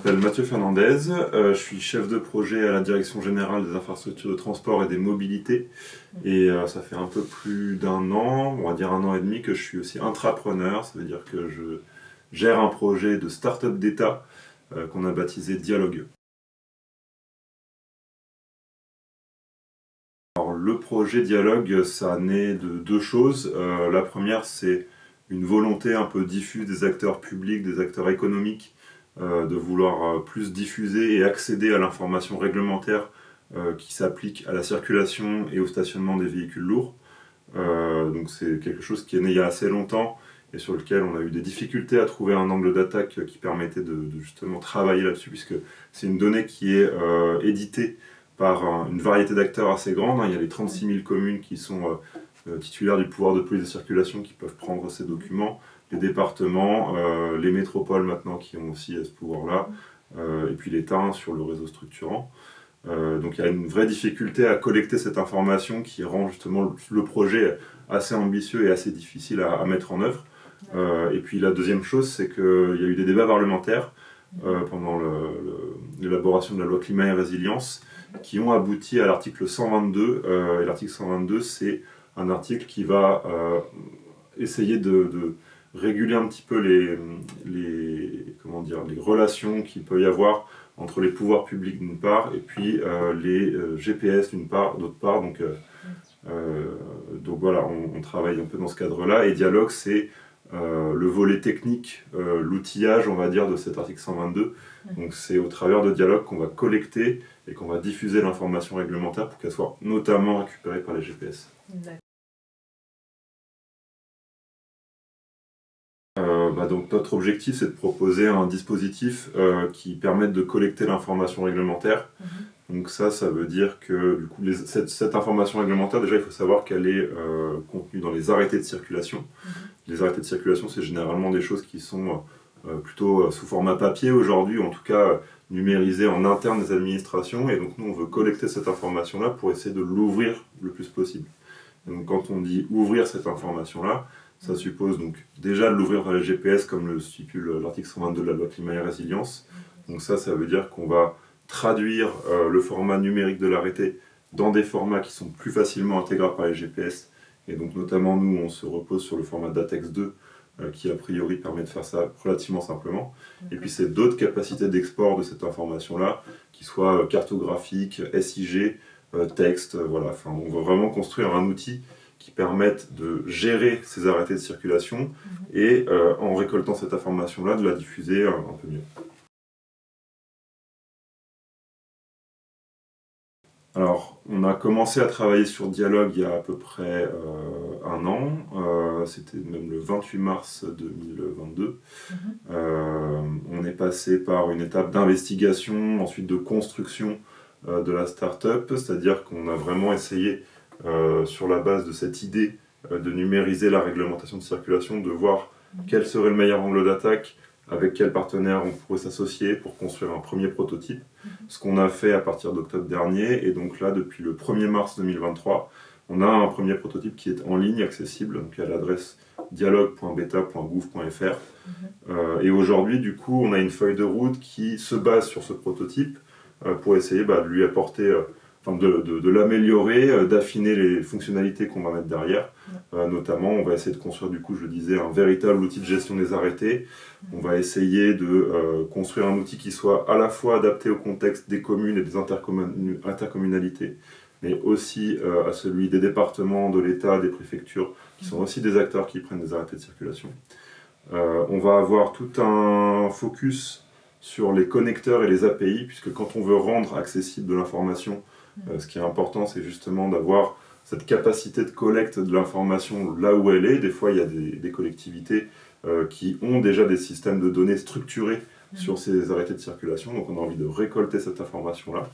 m'appelle Mathieu Fernandez, je suis chef de projet à la Direction Générale des Infrastructures de Transport et des Mobilités. Et ça fait un peu plus d'un an, on va dire 1 an et demi, que je suis aussi intrapreneur. Ça veut dire que je gère un projet de start-up d'État qu'on a baptisé Dialogue. Alors, le projet Dialogue, ça naît de deux choses. La première, c'est une volonté un peu diffuse des acteurs publics, des acteurs économiques, de vouloir plus diffuser et accéder à l'information réglementaire qui s'applique à la circulation et au stationnement des véhicules lourds. Donc c'est quelque chose qui est né il y a assez longtemps et sur lequel on a eu des difficultés à trouver un angle d'attaque qui permettait de justement travailler là-dessus, puisque c'est une donnée qui est éditée par une variété d'acteurs assez grande. Il y a les 36 000 communes qui sont titulaires du pouvoir de police de circulation qui peuvent prendre ces documents, les départements, les métropoles maintenant qui ont aussi ce pouvoir-là, et puis l'État sur le réseau structurant. Donc il y a une vraie difficulté à collecter cette information qui rend justement le projet assez ambitieux et assez difficile à mettre en œuvre. Et puis la deuxième chose, c'est qu'il y a eu des débats parlementaires pendant l'élaboration de la loi climat et résilience qui ont abouti à l'article 122. Et l'article 122, c'est un article qui va essayer de réguler un petit peu les relations qu'il peut y avoir entre les pouvoirs publics d'une part et puis les GPS d'autre part. Donc voilà, on travaille un peu dans ce cadre-là. Et Dialogue, c'est le volet technique, l'outillage, on va dire, de cet article 122. Donc c'est au travers de Dialogue qu'on va collecter et qu'on va diffuser l'information réglementaire pour qu'elle soit notamment récupérée par les GPS. Donc notre objectif, c'est de proposer un dispositif qui permette de collecter l'information réglementaire. Donc ça veut dire que du coup, cette information réglementaire, déjà il faut savoir qu'elle est contenue dans les arrêtés de circulation. Les arrêtés de circulation, c'est généralement des choses qui sont plutôt sous format papier aujourd'hui, ou en tout cas numérisées en interne des administrations. Et donc nous, on veut collecter cette information-là pour essayer de l'ouvrir le plus possible. Et donc quand on dit ouvrir cette information-là, ça suppose donc déjà de l'ouvrir par les GPS comme le stipule l'article 122 de la loi climat et résilience. Donc ça veut dire qu'on va traduire le format numérique de l'arrêté dans des formats qui sont plus facilement intégrables par les GPS. Et donc notamment nous, on se repose sur le format DATEX 2 qui a priori permet de faire ça relativement simplement. Et puis c'est d'autres capacités d'export de cette information-là, qui soient cartographiques, SIG, texte, voilà. Enfin, on va vraiment construire un outil qui permettent de gérer ces arrêtés de circulation et en récoltant cette information-là, de la diffuser un peu mieux. Alors, on a commencé à travailler sur Dialogue il y a à peu près un an, c'était même le 28 mars 2022. On est passé par une étape d'investigation, ensuite de construction de la start-up, c'est-à-dire qu'on a vraiment essayé sur la base de cette idée de numériser la réglementation de circulation, de voir quel serait le meilleur angle d'attaque, avec quel partenaire on pourrait s'associer pour construire un premier prototype. Ce qu'on a fait à partir d'octobre dernier, et donc là, depuis le 1er mars 2023, on a un premier prototype qui est en ligne, accessible, donc à l'adresse dialogue.beta.gouv.fr. Et aujourd'hui, du coup, on a une feuille de route qui se base sur ce prototype pour essayer de lui apporter... de l'améliorer, d'affiner les fonctionnalités qu'on va mettre derrière. Notamment, on va essayer de construire, du coup, je le disais, un véritable outil de gestion des arrêtés. On va essayer de construire un outil qui soit à la fois adapté au contexte des communes et des intercommunalités, mais aussi à celui des départements, de l'État, des préfectures, qui sont aussi des acteurs qui prennent des arrêtés de circulation. On va avoir tout un focus sur les connecteurs et les API, puisque quand on veut rendre accessible de l'information, ce qui est important, c'est justement d'avoir cette capacité de collecte de l'information là où elle est. Des fois, il y a des collectivités qui ont déjà des systèmes de données structurés sur ces arrêtés de circulation, donc on a envie de récolter cette information-là.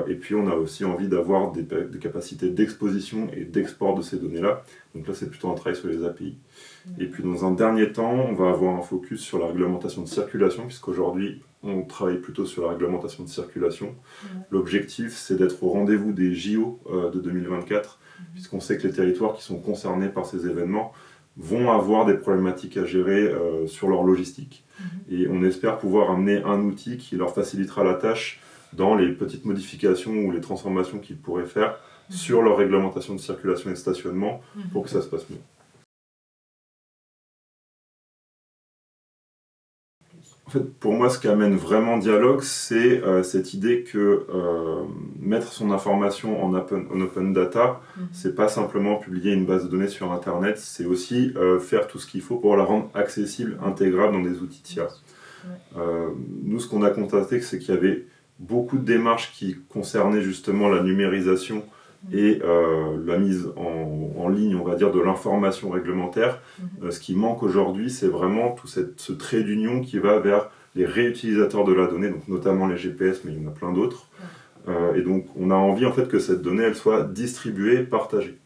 Et puis on a aussi envie d'avoir des capacités d'exposition et d'export de ces données-là. Donc là, c'est plutôt un travail sur les API. Et puis dans un dernier temps, on va avoir un focus sur la réglementation de circulation, puisqu'aujourd'hui, on travaille plutôt sur la réglementation de circulation. L'objectif, c'est d'être au rendez-vous des JO de 2024, puisqu'on sait que les territoires qui sont concernés par ces événements vont avoir des problématiques à gérer sur leur logistique. Et on espère pouvoir amener un outil qui leur facilitera la tâche dans les petites modifications ou les transformations qu'ils pourraient faire sur leur réglementation de circulation et de stationnement pour que ça se passe mieux. En fait, pour moi, ce qui amène vraiment dialogue, c'est cette idée que mettre son information en open data, c'est pas simplement publier une base de données sur Internet, c'est aussi faire tout ce qu'il faut pour la rendre accessible, intégrable dans des outils tiers. Nous, ce qu'on a constaté, c'est qu'il y avait beaucoup de démarches qui concernaient justement la numérisation et la mise en ligne, on va dire, de l'information réglementaire. Ce qui manque aujourd'hui, c'est vraiment tout ce trait d'union qui va vers les réutilisateurs de la donnée, donc notamment les GPS, mais il y en a plein d'autres. Et donc, on a envie en fait que cette donnée, elle soit distribuée, partagée.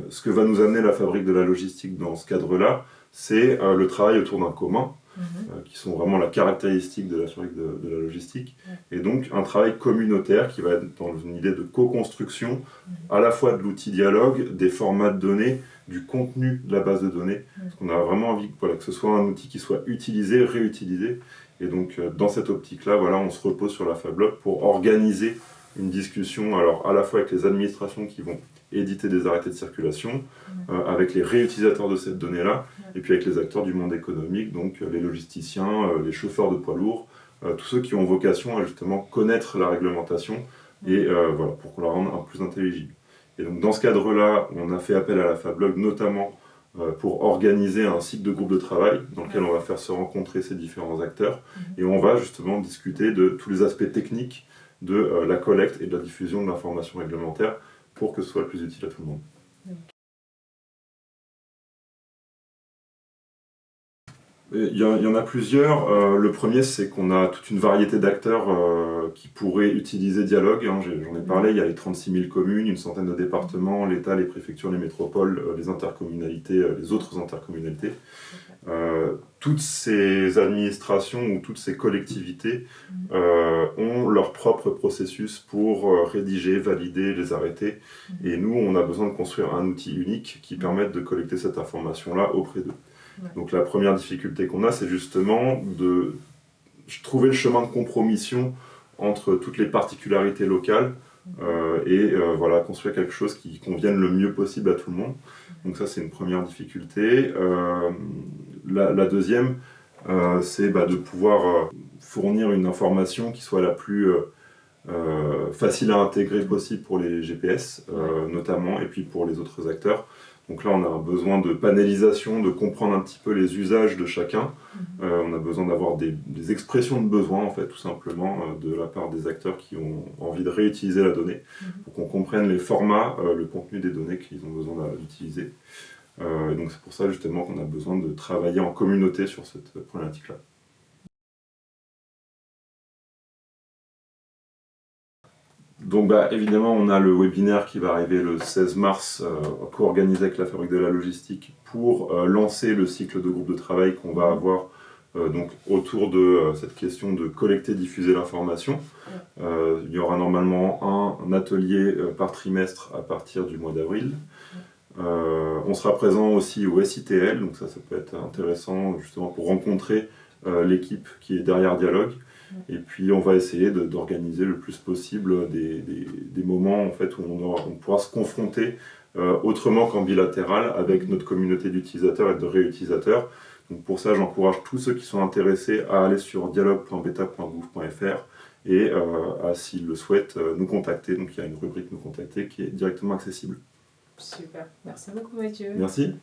Ce que va nous amener la fabrique de la logistique dans ce cadre-là, c'est le travail autour d'un commun, qui sont vraiment la caractéristique de la fabrique de la logistique, et donc un travail communautaire qui va être dans une idée de co-construction, à la fois de l'outil dialogue, des formats de données, du contenu de la base de données, parce qu'on a vraiment envie que ce soit un outil qui soit utilisé, réutilisé, et donc dans cette optique-là, voilà, on se repose sur la FabLog pour organiser une discussion, alors à la fois avec les administrations qui vont éditer des arrêtés de circulation, avec les réutilisateurs de cette donnée-là, et puis avec les acteurs du monde économique, donc les logisticiens, les chauffeurs de poids lourds, tous ceux qui ont vocation à justement connaître la réglementation, et voilà, pour qu'on la rende un peu plus intelligible. Et donc dans ce cadre-là, on a fait appel à la FabLog, notamment pour organiser un cycle de groupe de travail, dans lequel on va faire se rencontrer ces différents acteurs, et on va justement discuter de tous les aspects techniques de la collecte et de la diffusion de l'information réglementaire, pour que ce soit le plus utile à tout le monde. Il y en a plusieurs. Le premier, c'est qu'on a toute une variété d'acteurs qui pourraient utiliser Dialogue. J'en ai parlé, il y a les 36 000 communes, une centaine de départements, l'État, les préfectures, les métropoles, les intercommunalités, les autres intercommunalités. Toutes ces administrations ou toutes ces collectivités ont leur propre processus pour rédiger, valider les arrêtés. Et nous, on a besoin de construire un outil unique qui permette de collecter cette information-là auprès d'eux. Donc la première difficulté qu'on a, c'est justement de trouver le chemin de compromission entre toutes les particularités locales et voilà, construire quelque chose qui convienne le mieux possible à tout le monde. Donc ça, c'est une première difficulté. La deuxième, c'est de pouvoir fournir une information qui soit la plus facile à intégrer possible pour les GPS, notamment, et puis pour les autres acteurs. Donc là, on a besoin de panélisation, de comprendre un petit peu les usages de chacun. On a besoin d'avoir des expressions de besoin, en fait, tout simplement, de la part des acteurs qui ont envie de réutiliser la donnée, pour qu'on comprenne les formats, le contenu des données qu'ils ont besoin d'utiliser. Donc c'est pour ça, justement, qu'on a besoin de travailler en communauté sur cette problématique-là. Donc évidemment, on a le webinaire qui va arriver le 16 mars, co-organisé avec la Fabrique de la Logistique, pour lancer le cycle de groupe de travail qu'on va avoir donc autour de cette question de collecter, diffuser l'information. Il y aura normalement un atelier par trimestre à partir du mois d'avril. On sera présent aussi au SITL, donc ça peut être intéressant justement pour rencontrer l'équipe qui est derrière Dialogue. Et puis on va essayer d'organiser le plus possible des moments en fait, où on pourra se confronter autrement qu'en bilatéral avec notre communauté d'utilisateurs et de réutilisateurs. Donc pour ça, j'encourage tous ceux qui sont intéressés à aller sur dialogue.beta.gouv.fr et à, s'ils le souhaitent, nous contacter. Donc il y a une rubrique nous contacter qui est directement accessible. Super, merci beaucoup Mathieu. Merci.